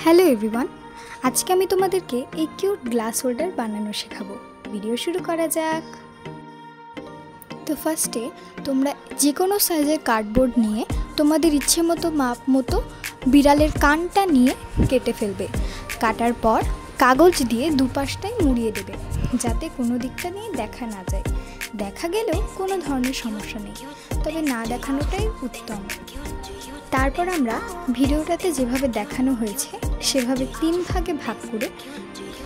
Hello everyone, আজকে আমি তোমাদেরকে এই কিউট গ্লাস হোল্ডার বানানো শেখাবো। ভিডিও শুরু করা যাক। তো ফার্স্টে তোমরা যে কোনো সাইজের কার্ডবোর্ড নিয়ে তোমাদের ইচ্ছে মতো মাপ মতো বিড়ালের কানটা নিয়ে কেটে ফেলবে। কাটার পর কাগজ দিয়ে দুপাশটাই মুড়িয়ে দেবে, যাতে কোনো দিকটা নিয়ে দেখা না যায়। দেখা গেলেও কোনো ধরনের সমস্যা নেই, তবে না দেখানোটাই উত্তম। তারপর আমরা ভিডিওটাতে যেভাবে দেখানো হয়েছে সেভাবে 3 ভাগে ভাগ করে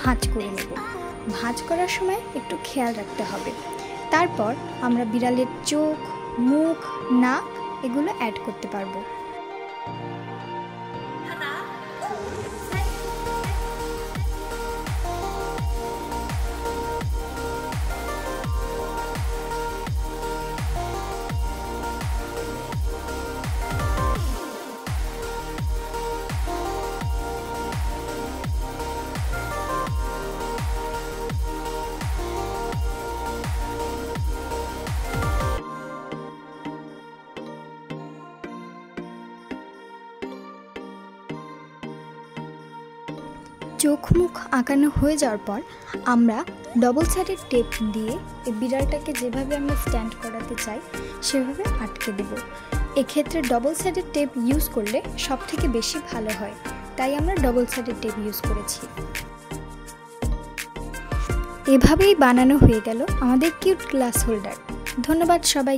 ভাঁজ করে নেব। ভাঁজ করার সময় একটু খেয়াল রাখতে হবে। তারপর আমরা বিড়ালের চোখ, মুখ, নাক এগুলো অ্যাড করতে পারবো। চোখ মুখ আঁকানো হয়ে যাওয়ার পর আমরা ডবল সাইডেড টেপ দিয়ে এই বিড়ালটাকে যেভাবে আমরা স্ট্যান্ড করাতে চাই সেভাবে আটকে দেব। এক্ষেত্রে ডবল সাইডেড টেপ ইউজ করলে সবথেকে বেশি ভালো হয়, তাই আমরা ডবল সাইডেড টেপ ইউজ করেছি। এভাবেই বানানো হয়ে গেল আমাদের কিউট গ্লাস হোল্ডার। ধন্যবাদ সবাই।